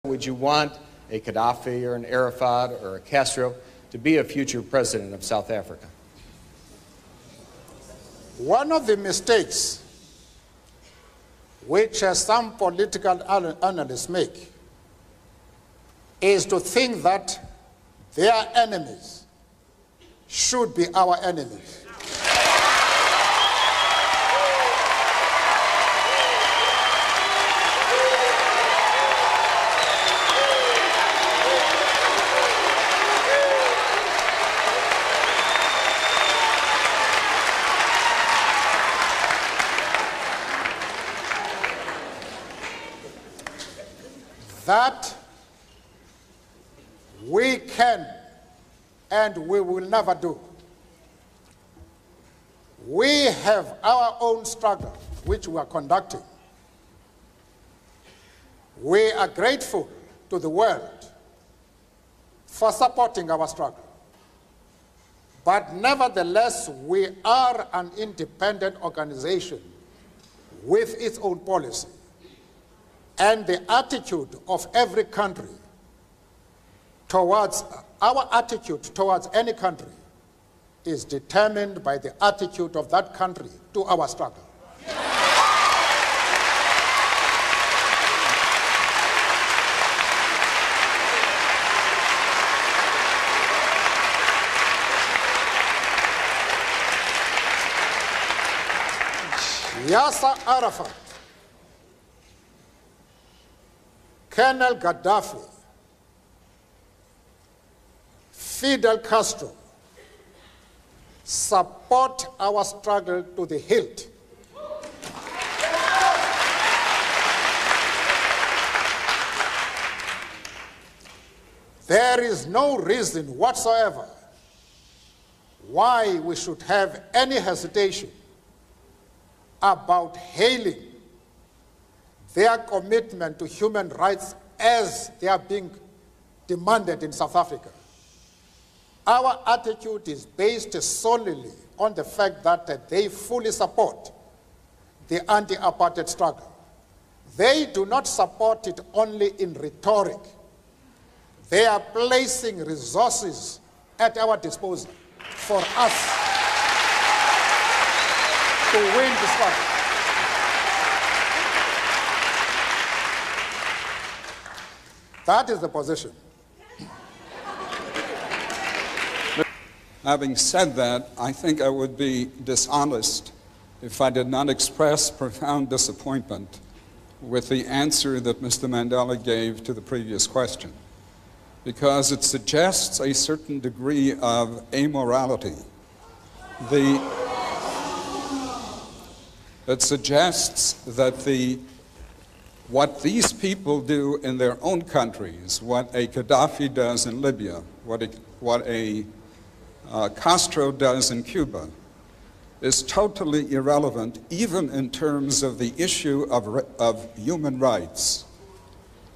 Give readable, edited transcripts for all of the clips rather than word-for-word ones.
Would you want a Gaddafi or an Arafat or a Castro to be a future president of South Africa? One of the mistakes which some political analysts make is to think that their enemies should be our enemies. That we can and we will never do. We have our own struggle which we are conducting. We are grateful to the world for supporting our struggle. But nevertheless, we are an independent organization with its own policy. And the attitude of every country towards, our attitude towards any country is determined by the attitude of that country to our struggle. Yasser Arafat, Colonel Gaddafi, Fidel Castro support our struggle to the hilt. There is no reason whatsoever why we should have any hesitation about hailing their commitment to human rights as they are being demanded in South Africa. Our attitude is based solely on the fact that they fully support the anti-apartheid struggle. They do not support it only in rhetoric. They are placing resources at our disposal for us to win the struggle. That is the position. Having said that, I think I would be dishonest if I did not express profound disappointment with the answer that Mr. Mandela gave to the previous question, because it suggests a certain degree of amorality. It suggests that what these people do in their own countries, what a Gaddafi does in Libya, what a Castro does in Cuba, is totally irrelevant, even in terms of the issue of human rights,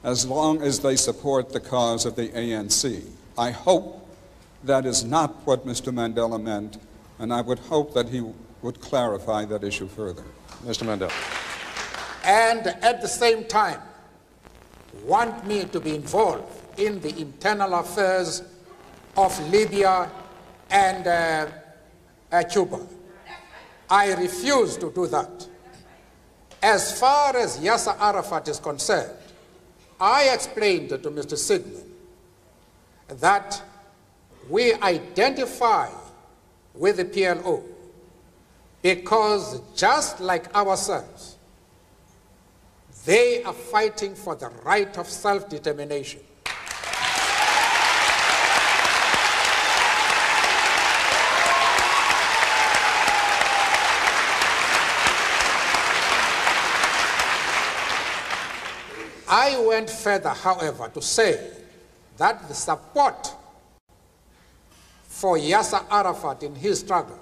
as long as they support the cause of the ANC. I hope that is not what Mr. Mandela meant, and I would hope that he would clarify that issue further. Mr. Mandela. And at the same time, want me to be involved in the internal affairs of Libya and Cuba. I refuse to do that. As far as Yasser Arafat is concerned, I explained to Mr. Sidman that we identify with the PLO because just like ourselves, they are fighting for the right of self-determination. I went further, however, to say that the support for Yasser Arafat in his struggle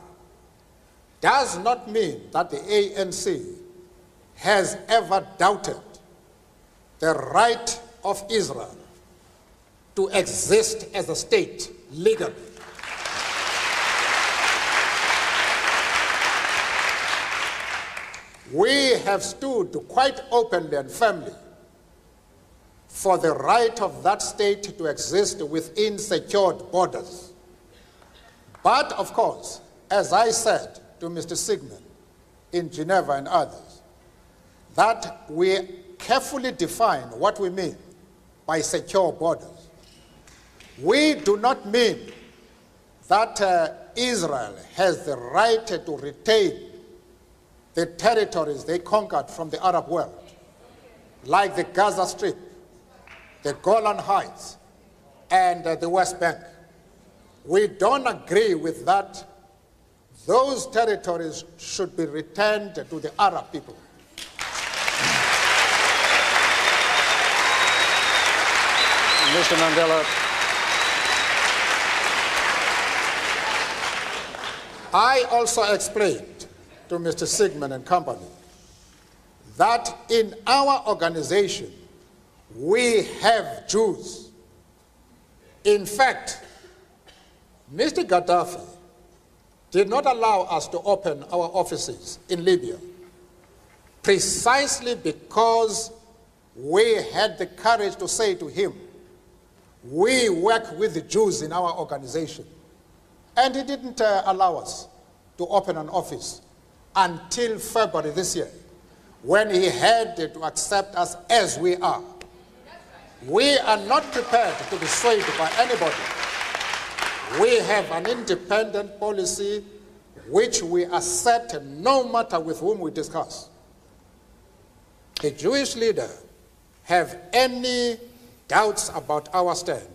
does not mean that the ANC has ever doubted the right of Israel to exist as a state legally. We have stood quite openly and firmly for the right of that state to exist within secured borders. But, of course, as I said to Mr. Sigmund in Geneva and others, that we carefully define what we mean by secure borders. We do not mean that Israel has the right to retain the territories they conquered from the Arab world, like the Gaza Strip, the Golan Heights, and the West Bank. We don't agree with that. Those territories should be returned to the Arab people. Mr. Mandela, I also explained to Mr. Sigmund and company that in our organization we have Jews. In fact, Mr. Gaddafi did not allow us to open our offices in Libya precisely because we had the courage to say to him, we work with the Jews in our organization. And he didn't allow us to open an office until February this year, when he had to accept us as we are. We are not prepared to be swayed by anybody. We have an independent policy which we assert no matter with whom we discuss. The Jewish leader have any doubts about our stand,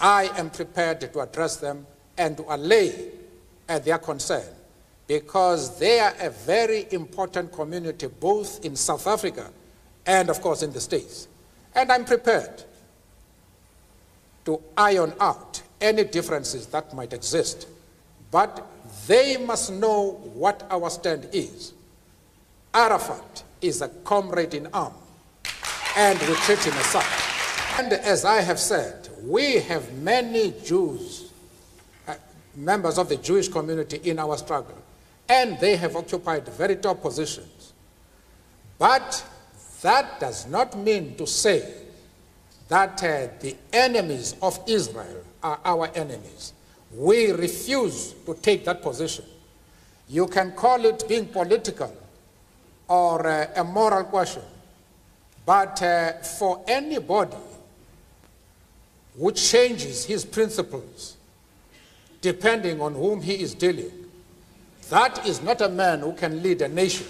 I am prepared to address them and to allay their concern, because they are a very important community both in South Africa and, of course, in the States. And I'm prepared to iron out any differences that might exist, but they must know what our stand is. Arafat is a comrade in arms, and we treat him as such. And as I have said, we have many Jews, members of the Jewish community in our struggle, and they have occupied very top positions. But that does not mean to say that the enemies of Israel are our enemies. We refuse to take that position. You can call it being political or a moral question, but for anybody who changes his principles depending on whom he is dealing, that is not a man who can lead a nation.